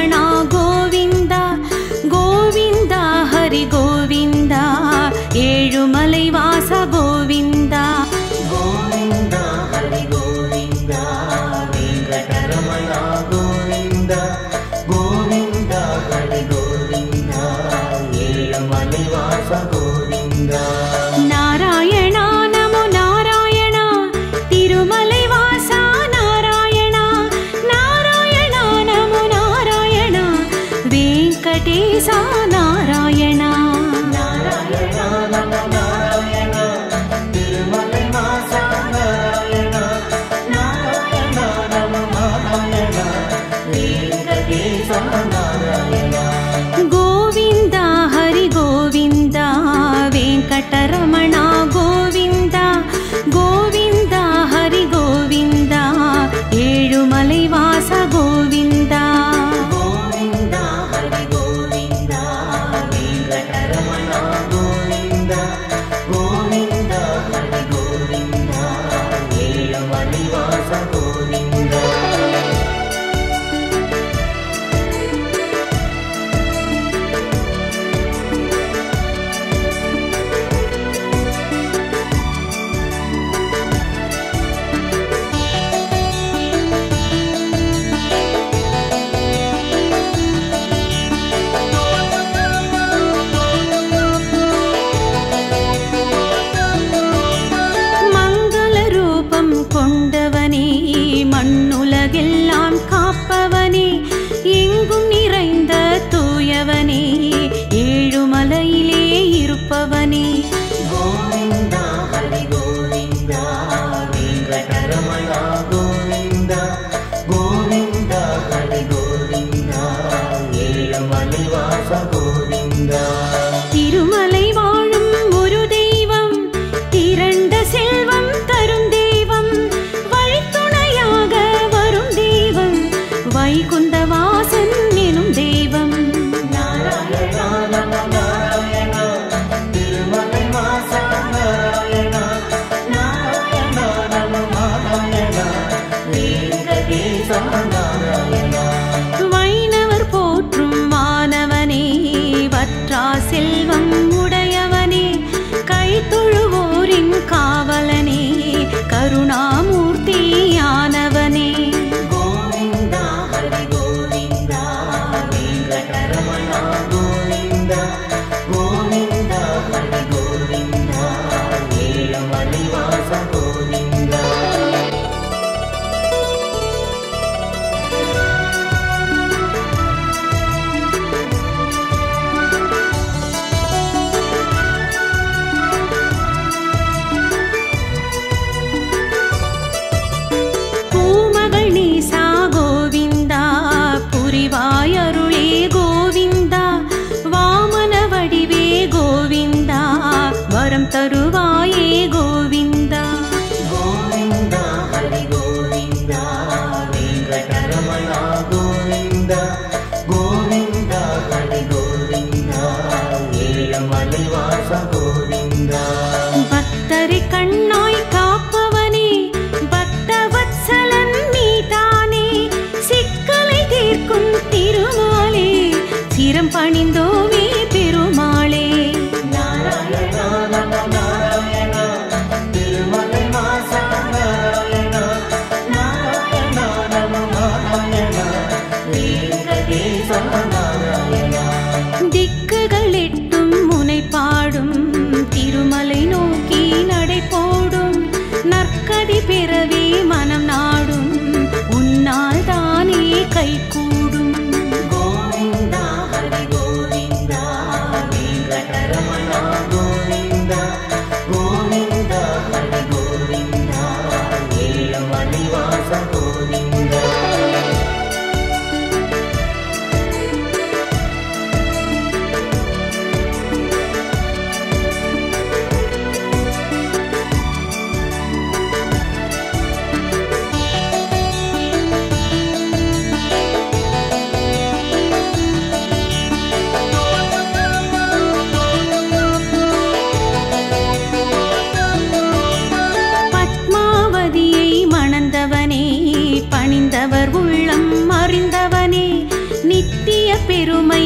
ಗೋವಿಂದ ಗೋವಿಂದ ಹರಿ ಗೋವಿಂದ ಏಳುಮಲೈ ವಾಸ ಗೋವಿಂದ ಗೋವಿಂದ ಹರಿ ಗೋವಿಂದ ವೆಂಕಟರಮಣ ಗೋವಿಂದ ಗೋವಿಂದ ಹರಿ ಗೋವಿಂದ ಏಳುಮಲೈ ವಾಸ ಗೋವಿಂದ ನಾರಾಯಣ ನಮೋ ನಾರಾಯಣ ತಿರುಮಲೈ ವಾಸ ನಾರಾಯಣ ನಾರಾಯಣ ನಮೋ ನಾರಾಯಣ ವೆಂಕಟೇಶ ನಾರಾಯಣ ನಾರಾಯಣ ನಮೋ ನಾರಾಯಣ ತಿರುಮಲೈ ವಾಸ ನಾರಾಯಣ ನಾರಾಯಣ ನಮೋ ನಾರಾಯಣ ವೆಂಕಟೇಶ ನಾರಾಯಣ ಗೋವಿಂದ ಹರಿ ಗೋವಿಂದ ವೆಂಕಟರಮಣ ಗೋವಿಂದ ಗೋವಿಂದ ಹರಿ ಗೋವಿಂದ ಏಳುಮಲೈ ವಾಸ ಗೋವಿಂದ ಗೋವಿಂದ ಹರಿ ಗೋವಿಂದ ವೆಂಕಟರಮಣ ಗೋವಿಂದ ಗೋವಿಂದ ಹರಿ ಗೋವಿಂದ ಏಳುಮಲೈ ವಾಸ ಗೋವಿಂದ மங்கள ரூபம் கொண்டவனே மண்ணுலகெல்லாம் காப்பவனே எங்கும் நிறைந்த தூயவனே ஏழுமலையிலே இருப்பவனே ಗೋವಿಂದ ಹರಿ ಗೋವಿಂದ ವೆಂಕಟರಮಣ ಗೋವಿಂದ ಗೋವಿಂದ ಹರಿ ಗೋವಿಂದ ಏಳುಮಲೈ ವಾಸ ಗೋವಿಂದ திருமலை வாழும் ஒரு தெய்வம் திரண்ட செல்வம் தரும் தெய்வம் வழித்துணையாக வரும் தெய்வம் வைகுந்த வாசன் எனும் தெய்வம் ನಾರಾಯಣ ನಮೋ ನಾರಾಯಣ ತಿರುಮಲೈ ವಾಸ ನಾರಾಯಣ ನಾರಾಯಣ ನಮೋ ನಾರಾಯಣ ವೆಂಕಟೇಶ ನಾರಾಯಣ வைணவர் போற்றும் மாணவனே வற்றா செல்வம் உடையவனே கைத்தொழுவோரின் காவலனே கருணாமூர்த்தியானவனே ಗೋವಿಂದ ಹರಿ ಗೋವಿಂದ ವೆಂಕಟರಮಣ ಗೋವಿಂದ ಗೋವಿಂದ ಹರಿ ಗೋವಿಂದ ಏಳುಮಲೈ ವಾಸ ಗೋವಿಂದ பூமகள் நீசா கோவிந்தா புரிவாயருளே கோவிந்தா வாமன வடிவே கோவிந்தா வரம் தருவாயே கோவிந்தா ಗೋವಿಂದ ಹರಿ ಗೋವಿಂದ ವೆಂಕಟರಮಣ ಗೋವಿಂದ ಗೋವಿಂದ ಹರಿ ಗೋವಿಂದ ಏಳುಮಲೈ ವಾಸ ಗೋವಿಂದ பக்தரை கண்ணாய் காப்பவனே பக்தவத்சலன் நீதானே சிக்கலை தீர்க்கும் திருமாலே சிரம் பணிந்தோமே பெருமாளே ನಾರಾಯಣ ನಮೋ ನಾರಾಯಣ ತಿರುಮಲೈ ವಾಸ ನಾರಾಯಣ ನಾರಾಯಣ ನಮೋ ನಾರಾಯಣ ವೆಂಕಟೇಶ ನಾರಾಯಣ திக்குகள் எட்டும் முனை பாடும் திருமலை நோக்கி நடை போடும் நற்கதி பெறவே மனம் நாடும் உன்னால் தானே கைகூடும் ಗೋವಿಂದ ಹರಿ ಗೋವಿಂದ ವೆಂಕಟರಮಣ ಗೋವಿಂದ ಗೋವಿಂದ ಹರಿ ಗೋವಿಂದ ಏಳುಮಲೈ ವಾಸ ಗೋವಿಂದ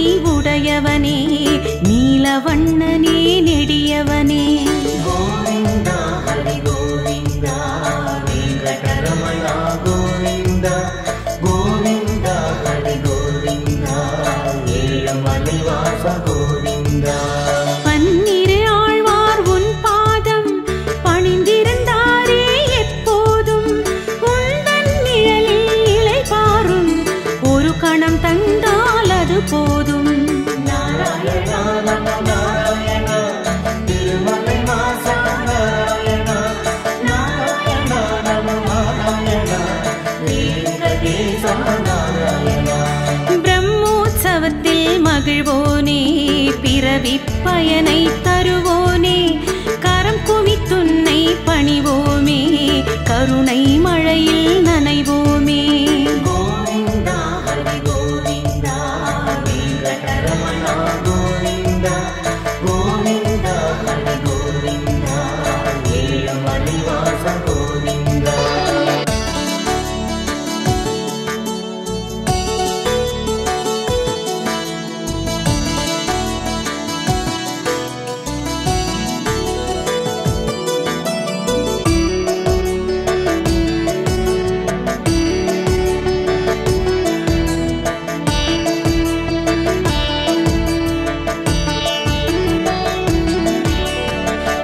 கருணை உடையவனே நீலவண்ணனே நெடியவனே கோவிந்தா ஹரி கோவிந்தா வெங்கடரமணா கோவிந்தா கோவிந்தா ஹரி கோவிந்தா ஏழுமலை வாச கோவிந்தா பன்னிரு ஆழ்வார் உன் பாதம் பணிந்திருந்தாரே எப்போதும் உந்தன் நிழலில் இளைப்பாரும் ஒரு கணம் தந்தால் அது போதும் நாராயணா நம நாராயணா திருமலை வாசா நாராயணா நாராயணா நம நாராயணா வெங்கடேசா நாராயணா பிரம்மோற்சவத்தில் மகிழ்வோனே பிறவி பயனை தருவோனே கரம் குவித்துன்னை பணிவோமே கருணை மழையில் நனைவோமே கோவிந்தா ஹரி கோவிந்தா வெங்கடரமணா கோவிந்தா கோவிந்தா ஹரி கோவிந்தா ஏழுமலை வாச கோவிந்தா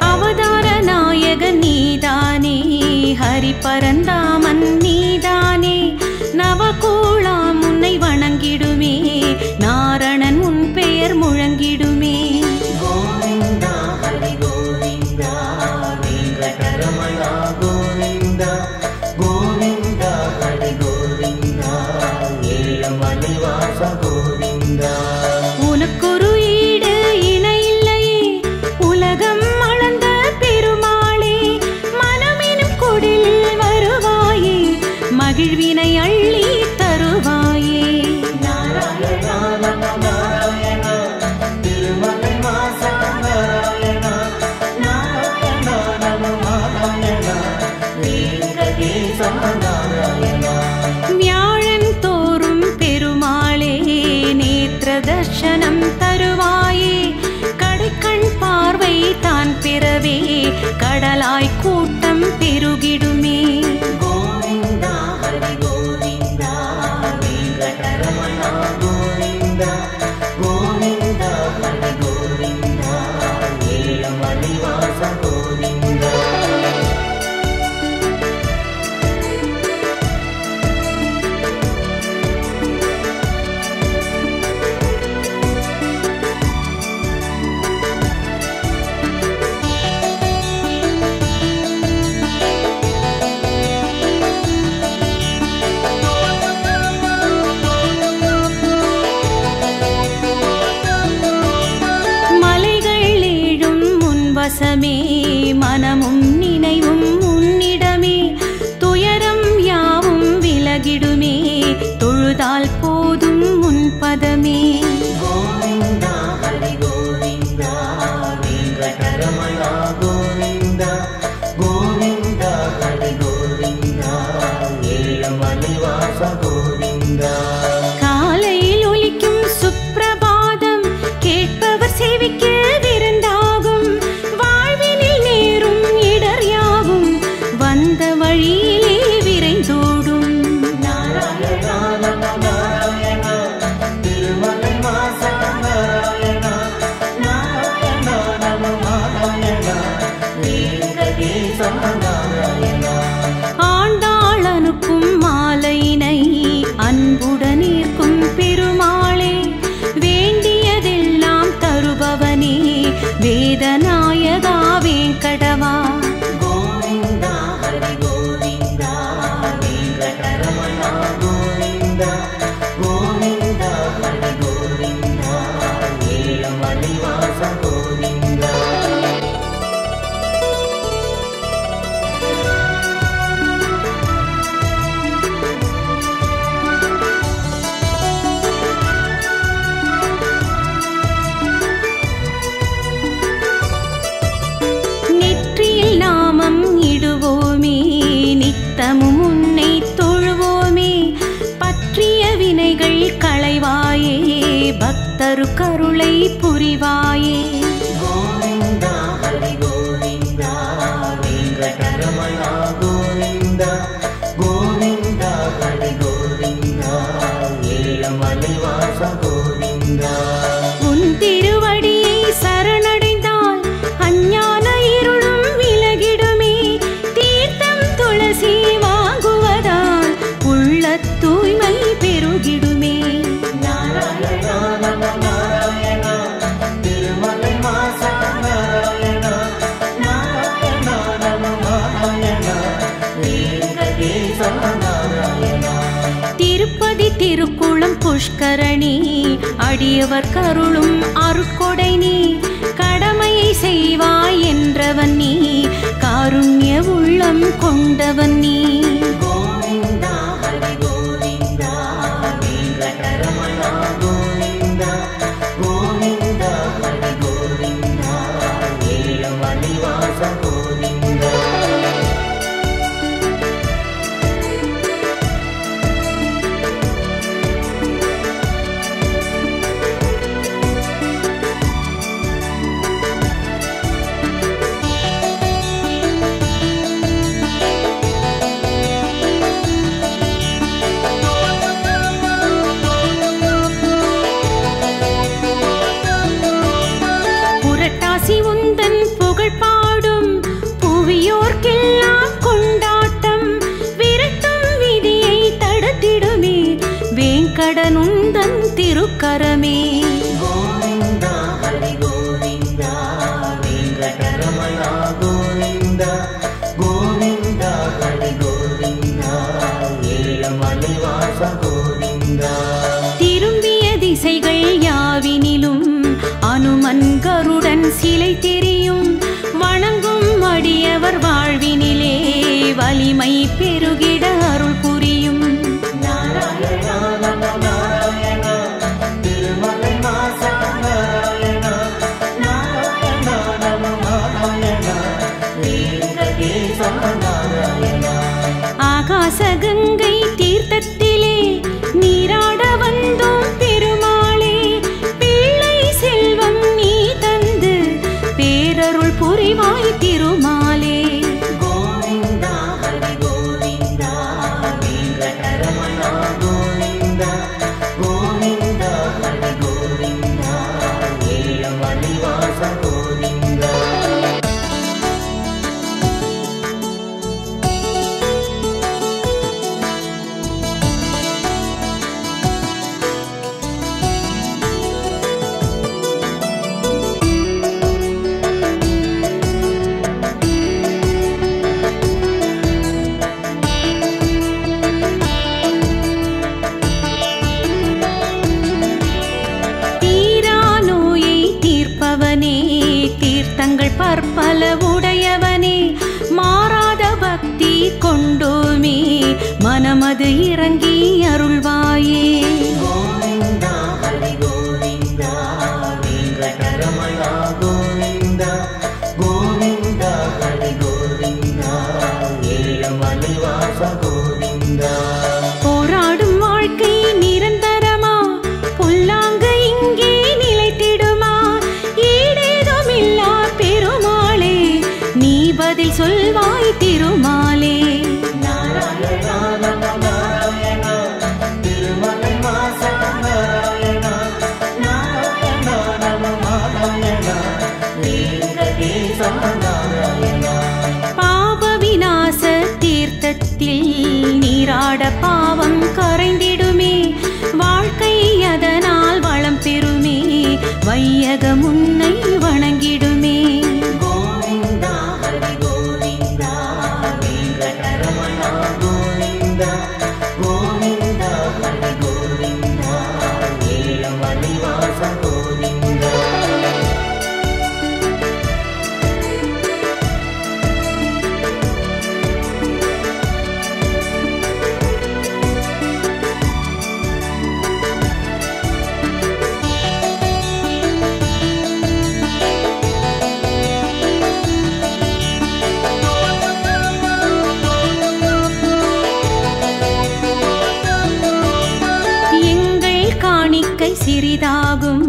அவதார நாயகன் நீதானே ஹரி பரந்தாமன் நீதானே நவகோளாம் உன்னை வணங்கிடுமே நாரணன் உன் பெயர் முழங்கிடுமே கோவிந்தா ஹரி கோவிந்தா வெங்கடரமணா கோவிந்தா கோவிந்தா ஹரி கோவிந்தா ஏழுமலை வாச கோவிந்தா உனக்கொரு ஈடு இணையில்லையே உலகம் அளந்த பெருமாளே மனமெனும் கொடில் வருவாயே மகிழ்வினை அள்ளி தருவாயே நாராயணா நம நாராயணா திருமலை வாசா நாராயணா நாராயணா நம நாராயணா வெங்கடேசா நாராயணா வியாழன் தோறும் பெருமாளே நேத்திர தர்ஷனம் தருவாயே கடைக்கண் பார்வை தான் பெறவே கடலாய் கூட்டம் பெருகிடுமே கோவிந்தா ஹரி கோவிந்தா வெங்கடரமணா கோவிந்தா கோவிந்தா ஹரி கோவிந்தா ஏழுமலை வாச கோவிந்தா மலைகள் ஏழும் முன் வசமே மனமும் நினைவும் உன்னிடமே துயரம் யாவும் விலகிடுமே தொழுதால் போதும் உன் பதமே கோவிந்தா ஹரி கோவிந்தா வெங்கடரமணா கோவிந்தா கோவிந்தா ஹரி கோவிந்தா ஏழுமலை வாச கோவிந்தா காலையில் ஒலிக்கும் சுப்பிரபாதம் கேட்பவர் செவிக்கு விருந்தாகும் வாழ்வினில் திருக்கருளை புரிவாயே. கோவிந்தா ஹரி கோவிந்தா வெங்கடரமணா கோவிந்தா கோவிந்தா ஹரி கோவிந்தா ஏழுமலை வாச கோவிந்தா. உன் திருவடியை சரணடைந்தால் அஞ்ஞான இருளும் விலகிடுமே. தீர்த்தம் துளசி வாங்குவதால் உள்ள தூய்மை பெருகிடுமே. நாராயணா நம நாராயணா திருமலை வாசா நாராயணா நாராயணா நம நாராயணா வெங்கடேசா நாராயணா. திருப்பதி திருக்குளம் புஷ்கரணி அடியவர் கருளும் அருட்கொடை நீ. கடமையை செய்வாய் என்றவன் நீ, காருண்ய உள்ளம் கொண்டவன் நீ. கோவிந்தா ஹரி கோவிந்தா வெங்கடரமணா கோவிந்தா கோவிந்தா ஹரி கோவிந்தா ஏழுமலை வாச கோவிந்தா. புரட்டாசி உந்தன் புகழ் பாடும் புவியோர்க்கெல்லாம் கொண்டாட்டம். விரட்டும் விதியை தடுத்திடுமே வேங்கடனுந்தன் திருக்கரமே. கோவிந்தா ஹரி கோவிந்தா வெங்கடரமணா கோவிந்தா கோவிந்தா ஹரி கோவிந்தா ஏழுமலை வாச கோவிந்தா. திரும்பிய திசைகள் யாவினிலும் அனுமன் கருடன் சிலை தெரியும். வணங்கும் அடியவர் வாழ்வினிலே வலிமை பெருகிட அருள் புரியும். நாராயணா நம நாராயணா திருமலை வாசா நாராயணா நாராயணா நம நாராயணா வெங்கடேசா நாராயணா. ஆகாச கங்கை தீர்த்தத்திலே நீராட வந்தோம் பெருமாளே. பிள்ளை செல்வம் நீ தந்து பேரருள் புரிவாய் திருமாலே. கோவிந்தா ஹரி கோவிந்தா வெங்கடரமணா கோவிந்தா கோவிந்தா ஹரி கோவிந்தா ஏழுமலை வாச கோவிந்தா. தீரா நோயை தீர்ப்பவனே, தீர்த்தங்கள் பற்பல உடையவனே. மாறாத பக்தி கொண்டோமே மனமது இறங்கி அருள்வாயே. கோவிந்தா ஹரி கோவிந்தா வெங்கடரமணா கோவிந்தா கோவிந்தா ஹரி கோவிந்தா ஏழுமலை வாச கோவிந்தா. போராடும் வாழ்க்கை நிரந்தரமா, புல்லாங்கு இங்கே நிலைத்திடுமா? ஈடேதுமில்லா பெருமாளே, நீ பதில் சொல்வாய் திருமாலே. நாராயணா நம நாராயணா திருமலை வாசா நாராயணா நாராயணா நம நாராயணா வெங்கடேசா நாராயணா. பாப விநாச தீர்த்தத்தில் நீராட பாவம் கரைந்திடுமே. வாழ்க்கை அதனால் வளம் பெறுமே, வையகம் உன்னை வணங்கிடுமே. கோவிந்தா ஹரி கோவிந்தா வெங்கடரமணா கோவிந்தா கோவிந்தா ஹரி கோவிந்தா ஏழுமலை வாச கோவிந்தா. வாழ்க்கை சிறிதாகும்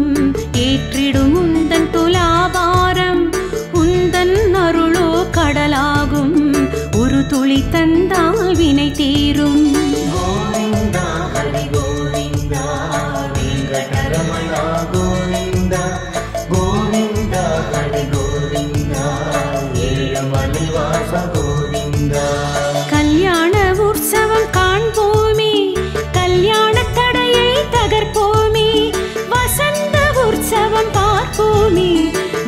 ஏற்றிடும் உந்தன் துலாபாரம் உந்தன் அருளோ கடலாகும் ஒரு துளி தந்தால் வினை தீரும் கோவிந்தா ஹரி கோவிந்தா வெங்கடரமணா கோவிந்தா கோவிந்தா ஹரி கோவிந்தா ஏழுமலை வாச கோவிந்தா கல்யாண உற்சவம் காண்போமே கல்யாண தடையை தகர்ப்போமே வசந்த உற்சவம் பார்ப்போமே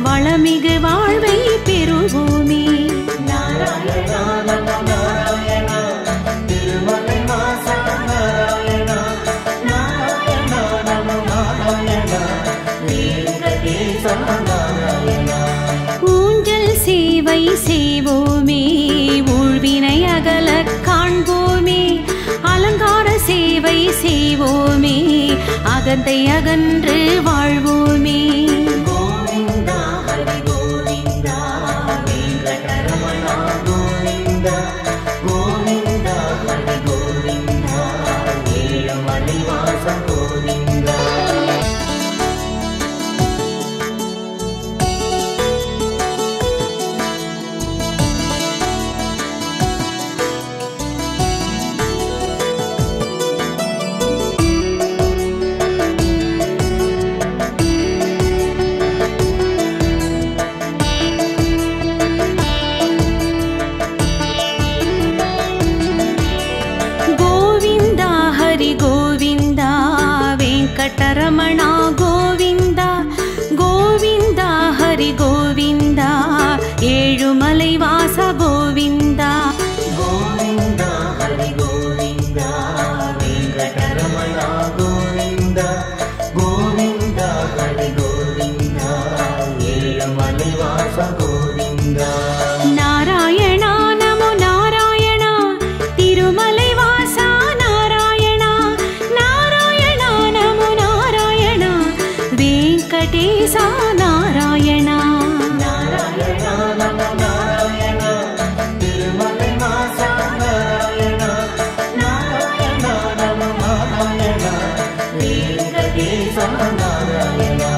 வளமிகு வாழ்வை பெறுவோமே நாராயணா நம நாராயணா திருமலை வாசா நாராயணா நாராயணா நம நாராயணா வெங்கடேசா நாராயணா ஊஞ்சல் சேவை செய்வோமே ஊழ்வினை அகல காண்போமே அலங்கார சேவை செய்வோமே அகந்தை அகன்று வாழ்வோமே கோவிந்தா ஹரி கோவிந்தா வெங்கடரமணா கோவிந்தா கோவிந்தா ஹரி கோவிந்தா ஏழுமலை வாச கோவிந்தா கோவிந்தா ஹரி கோவிந்தா வெங்கடரமணா கோவிந்தா கோவிந்தா ஹரி கோவிந்தா ஏழுமலை வாச கோவிந்தா கோவிந்தா ஹரி கோவிந்தா வெங்கடரமணா கோவிந்தா கோவிந்தா ஹரி கோவிந்தா ஏழுமலை வாச கோவிந்தா நாராயணா நமோ நாராயணா திருமலை வாசா நாராயணா நாராயணா நமோ நாராயணா வெங்கடேசா நாராயணா நாராயணா நம நாராயணா திருமலை வாசா நாராயணா நாராயணா நம நாராயணா வெங்கடேசா நாராயணா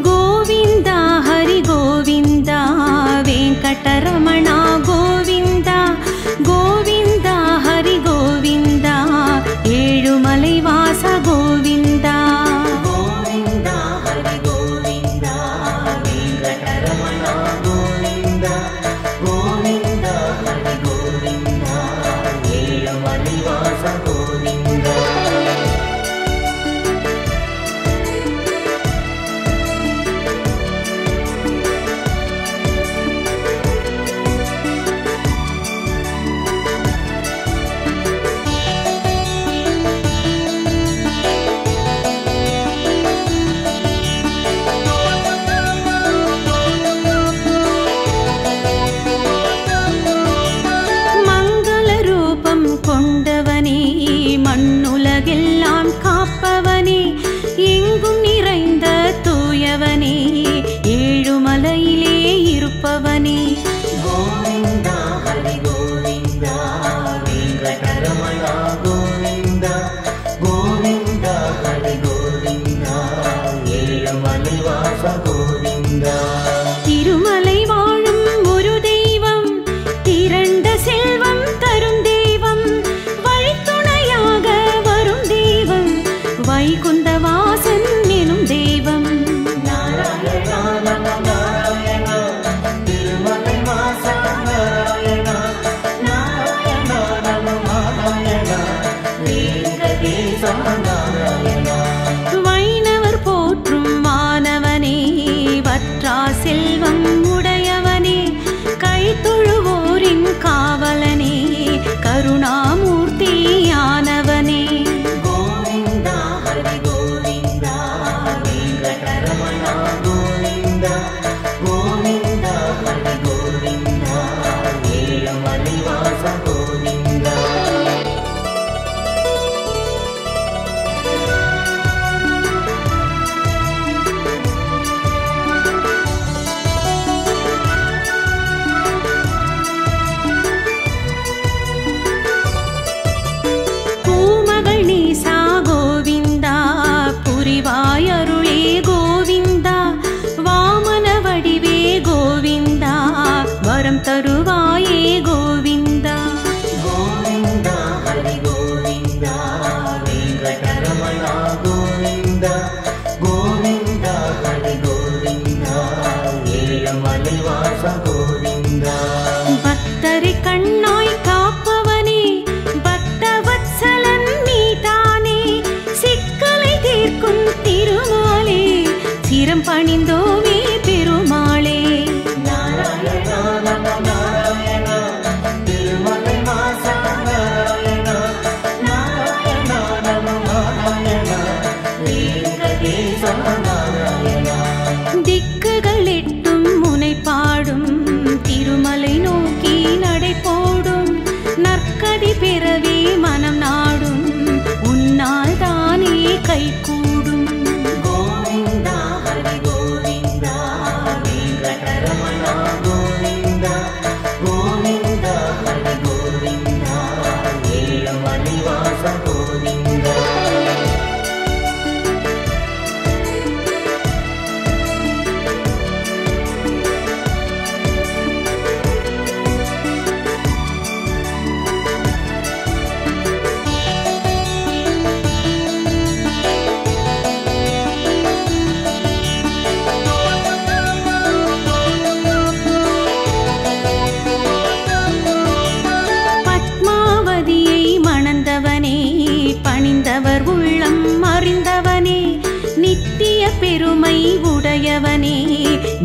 கோவிந்தா ஹரி கோவிந்தா வெங்கடரமணா கோவிந்தா கோவிந்தா ஹரி கோவிந்தா ஏழுமலை வாச கோவிந்தா கோவிந்தா ஹரி கோவிந்தா வெங்கடரமணா கோவிந்தா கோவிந்தா ஹரி கோவிந்தா ஏழுமலை வாச கோவிந்தா மங்கள ரூபம் கொண்டவனே மண்ணுலகெல்லாம் காப்பவனே எங்கும் நிறைந்த தூயவனே ஏழுமலையிலே இருப்பவனே கோவிந்தா ஹரி கோவிந்தா வெங்கடரமணா கோவிந்தா கோவிந்தா ஹரி கோவிந்தா ஏழுமலை வாச கோவிந்தா திருமலை வாழும் ஒரு தெய்வம் திரண்ட செல்வம் தரும் தெய்வம் வழித்துணையாக வரும் தெய்வம் வைகுந்த வாசன் எனும் தெய்வம் நாராயணா சிரம் பணிந்தோமே பெருமாளே. நாராயணா நமோ நாராயணா திருமலை வாசா நாராயணா நாராயணா நமோ நாராயணா வெங்கடேசா நாராயணா. திக்குகள் எட்டும் முனை பாடும் திருமலை நோக்கி நடை போடும் நற்கதி பெறவே மனம் நாடும் உன்னால் தானே கைகூடும். கோவிந்தா ஹரி கோவிந்தா வெங்கடரமணா கோவிந்தா கோவிந்தா ஹரி கோவிந்தா ஏழுமலை வாச கோவிந்தா. பத்மாவதியை மணந்தவனே பணிந்தவர் உள்ளம் அறிந்தவனே நித்திய பெருமை உடையவனே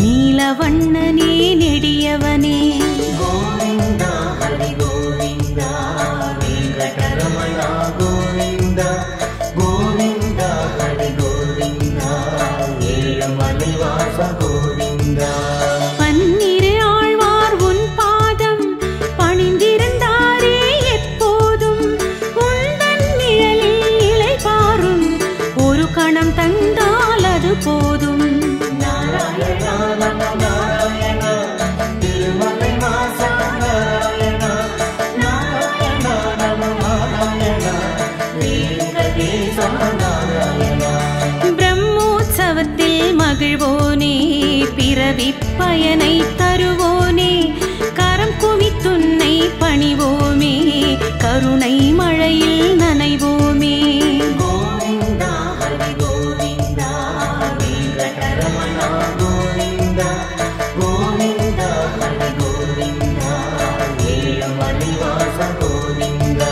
நீலவண்ணனே நெடியவனே. கோவிந்தா ஹரி கோவிந்தா வெங்கடரமணா கோவிந்தா கோவிந்தா ஹரி கோவிந்தா ஏழுமலை வாச கோவிந்தா. பன்னிரு ஆழ்வார் உன் பாதம் பணிந்திருந்தாரே எப்போதும் உந்தன் நிழலில் இலை பாரும் ஒரு கணம் தந்தால் அது போதும். நாராயணா நமோ நாராயணா திருமலை வாசா நாராயணா நாராயணா நமோ நாராயணா வெங்கடேசா நாராயணா. பிரம்மோற்சவத்தில் மகிழ்வோனே பிறவி பயனை தருவோனே கரம் குவித்துன்னை பணிவோமே கருணை மழையில் நனைவோமே. கோவிந்தா ஹரி கோவிந்தா வெங்கடரமணா கோவிந்தா கோவிந்தா ஹரி கோவிந்தா ஏழுமலை வாச கோவிந்தா.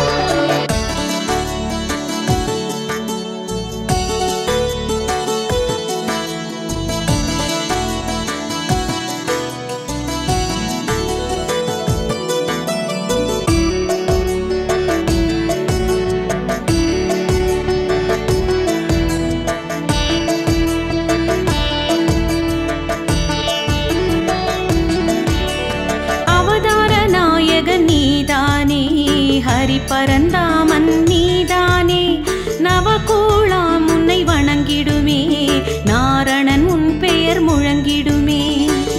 அவதார நாயகன் நீதானே ஹரி பரந்தாமன் நீதானே நவகோளாம் உன்னை வணங்கிடுமே நாரணன் உன் பெயர் முழங்கிடுமே.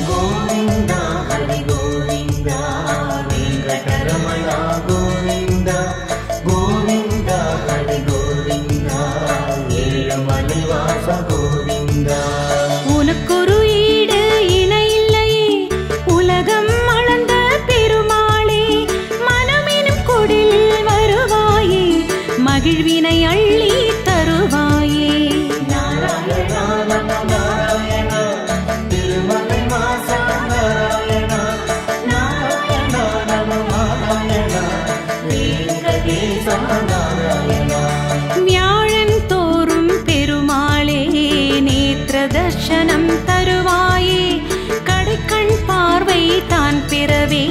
கோவிந்தா ஹரி கோவிந்தா வெங்கடரமணா கோவிந்தா கோவிந்தா ஹரி கோவிந்தா ஏழுமலை வாச கோவிந்தா. உனக்கொரு ஈடு இணையில்லையே உலகம் அளந்த பெருமாளே மனமெனும் கொடில் வருவாயே மகிழ்வினை அள்ளி தருவாயே. நாராயணா நமோ நாராயணா திருமலை வாசா நாராயணா நாராயணா நமோ நாராயணா வெங்கடேசா நாராயணா. வியாழன் தோறும் பெருமாளே நேத்திர தர்ஷனம் தருவாயே கடைக்கண் பார்வை தான் பெறவே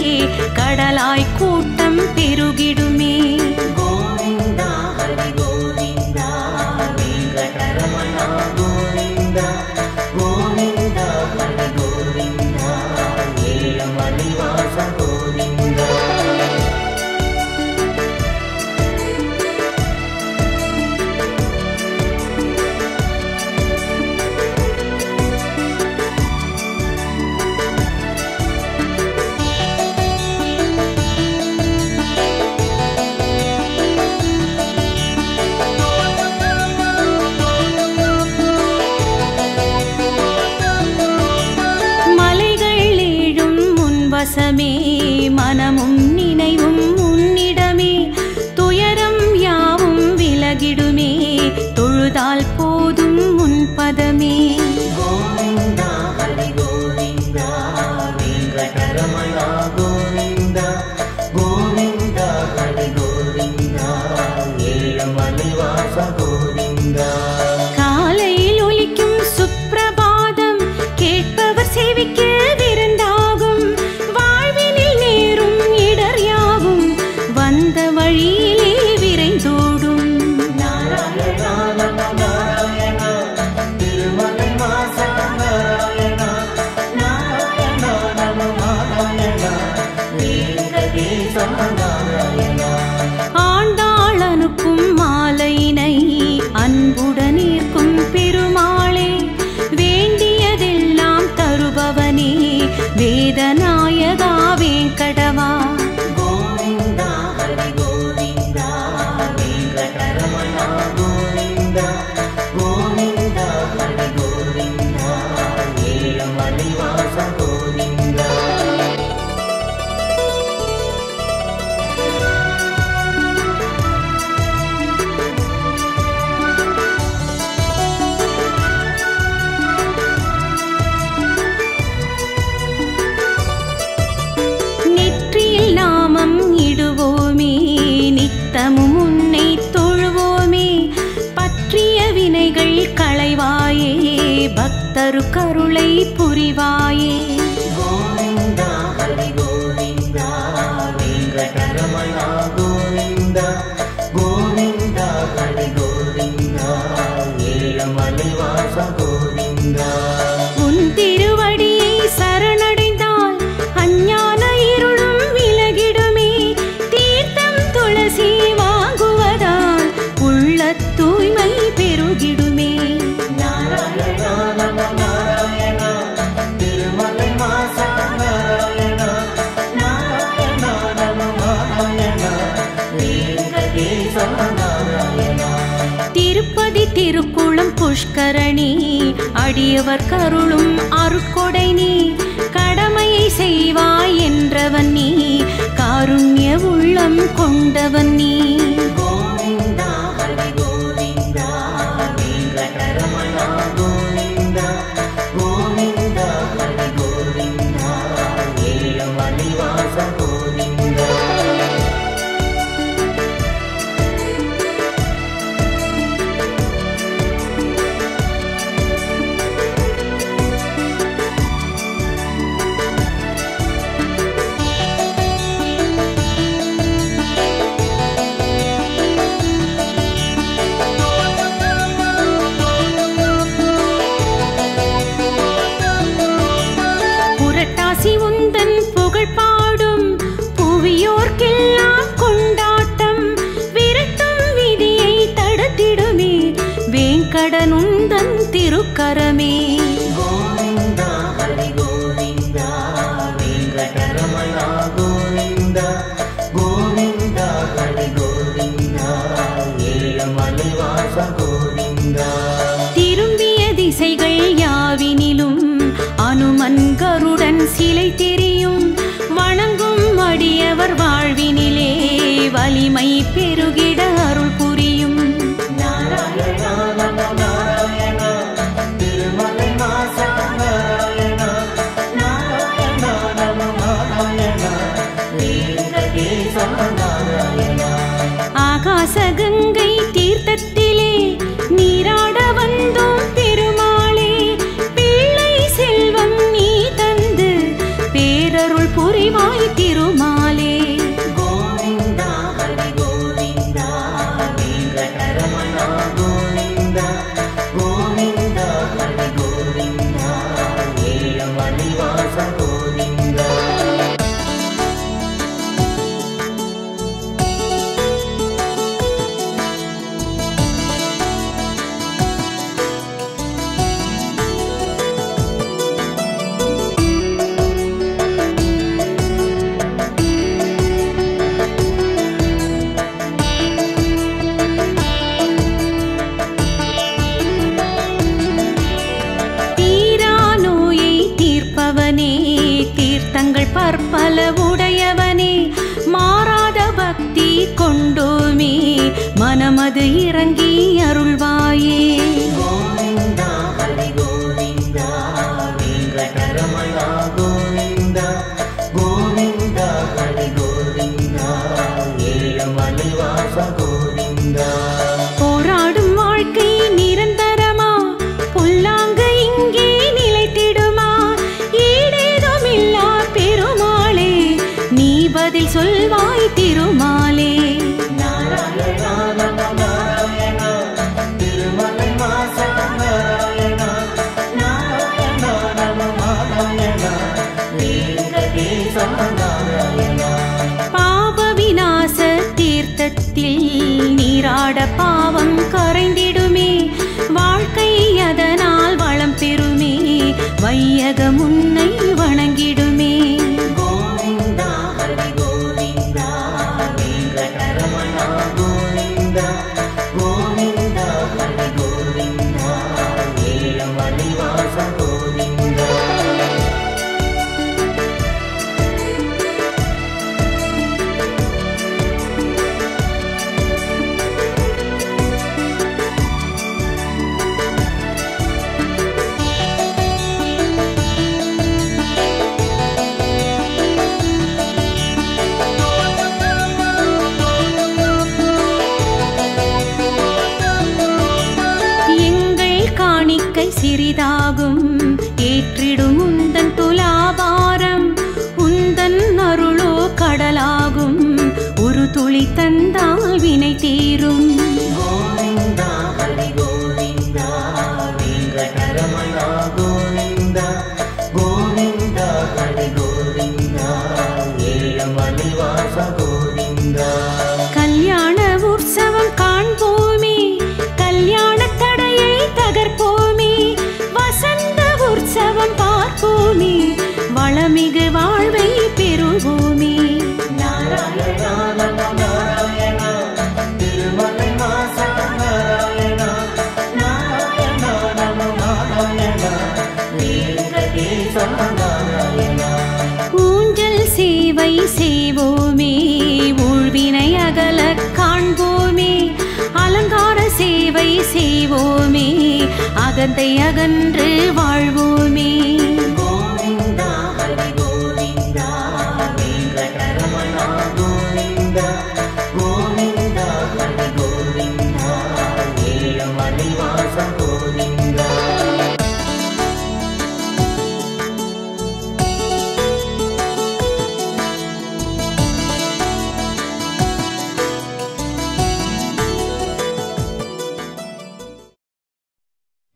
கடலாய் கூட்டம் பெருகிடுமே. கோவிந்தா ஹரி கோவிந்தா வெங்கடரமணா கோவிந்தா கோவிந்தா ஹரி கோவிந்தா ஏழுமலை வாச கோவிந்தா. அருக்கருளை புரிவாயே. கோவிந்தா ஹரி கோவிந்தா வெங்கடரமணா கோவிந்தா கோவிந்தா ஹரி கோவிந்தா ஏழமலை வாச கோவிந்தா. உன் திருவடியை சரணடைந்தால் அஞ்ஞான இருளும் விலகிடுமே. தீர்த்தம் துளசி வாங்குவதால் உள்ள தூய்மை பெருகிடுமே. நாராயணா நம நாராயணா திருமலை வாசா நாராயணா நாராயணா நம நாராயணா வெங்கடேசா நாராயணா. திருப்பதி திருக்குளம் புஷ்கரணி அடியவர் கருளும் அருட்கொடை நீ. கடமையை செய்வாய் என்றவன் நீ, காருண்ய உள்ளம் கொண்டவன் நீ. கோவிந்தா ஹரி கோவிந்தா வெங்கடரமணா கோவிந்தா கோவிந்தா ஹரி கோவிந்தா ஏழமலை வாச கோவிந்தா. புரட்டாசி உந்தன் புகழ் பாடும் புவியோர்க்கெல்லாம் கொண்டாட்டம். விரட்டும் விதியை தடுத்திடுமே வேங்கடனுந்தன் திருக்கரமே. கோவிந்தா ஹரி கோவிந்தா வெங்கடரமணா கோவிந்தா கோவிந்தா ஹரி கோவிந்தா ஏழமலை வாச கோவிந்தா. திரும்பிய திசைகள் யாவினிலும் அனுமன் கருடன் சிலை தெரியும். வணங்கும் அடியவர் வாழ்வினிலே வலிமை பெருகிட அருள் புரியும். நாராயணா நம நாராயணா திருமலை வாசா நாராயணா நாராயணா நம நாராயணா வெங்கடேசா நாராயணா. ஆகாச கங்கை தீர்த்தத்திலே நீராட வந்தோம் பெருமாளே. பிள்ளை செல்வம் நீ தந்து பேரருள் புரிவாய் திருமாலே. கோவிந்தா ஹரி கோவிந்தா வெங்கடரமணா கோவிந்தா கோவிந்தா ஹரி கோவிந்தா ஏழமலை வாச கோவிந்தா. தீரா நோயை தீர்ப்பவனே, தீர்த்தங்கள் பற்பல உடையவனே. மாறாத பக்தி கொண்டோமே மனமது இறங்கி அருள்வாயே. கோவிந்தா ஹரி கோவிந்தா வெங்கடரமணா கோவிந்தா கோவிந்தா ஹரி கோவிந்தா ஏழமலை வாச கோவிந்தா. போராடும் வாழ்க்கை நிரந்தரமா, புல்லாங்கு இங்கே நிலைத்திடுமா? ஈடேதுமில்லா பெருமாளே, நீ பதில் சொல்வாய் திருமாலே. நாராயணா நம நாராயணா திருமலை வாசா நாராயணா நாராயணா நம நாராயணா வெங்கடேசா நாராயணா. பாப விநாச தீர்த்தத்தில் நீராட பாவம் கரைந்திடுமே. வாழ்க்கை அதனால் வளம் பெறுமே, வையகம் உன்னை வணங்கிடுமே. கோவிந்தா ஹரி கோவிந்தா வெங்கடரமணா கோவிந்தா கோவிந்தா ஹரி கோவிந்தா ஏழமலை வாச கோவிந்தா. வாழ்க்கை சிறிதாகும் ஏற்றிடும் உந்தன் துலாபாரம் உந்தன் அருளோ கடலாகும் ஒரு துளி தந்தால் வினை தீரும் கோவிந்தா ஹரி கோவிந்தா வெங்கடரமணா கோவிந்தா கோவிந்தா ஹரி கோவிந்தா ஏழமலை வாச கோவிந்தா கல்யாண உற்சவம் காண்போமே கல்யாண தடையை தகர்ப்போமே வசந்த உற்சவம் பார்ப்போமே வளமிகு வாழ்வை பெறுவோமே நாராயணா நமோ நாராயணா திருமலை வாசா நாராயணா நாராயணா நமோ நாராயணா வெங்கடேசா நாராயணா ஊஞ்சல் சேவை செய்வோமே ஊழ்வினை அகல காண்போமே அலங்கார சேவை செய்வோமே அகந்தை அகன்று வாழ்வோமே கோவிந்தா ஹரி கோவிந்தா வெங்கடரமணா கோவிந்தா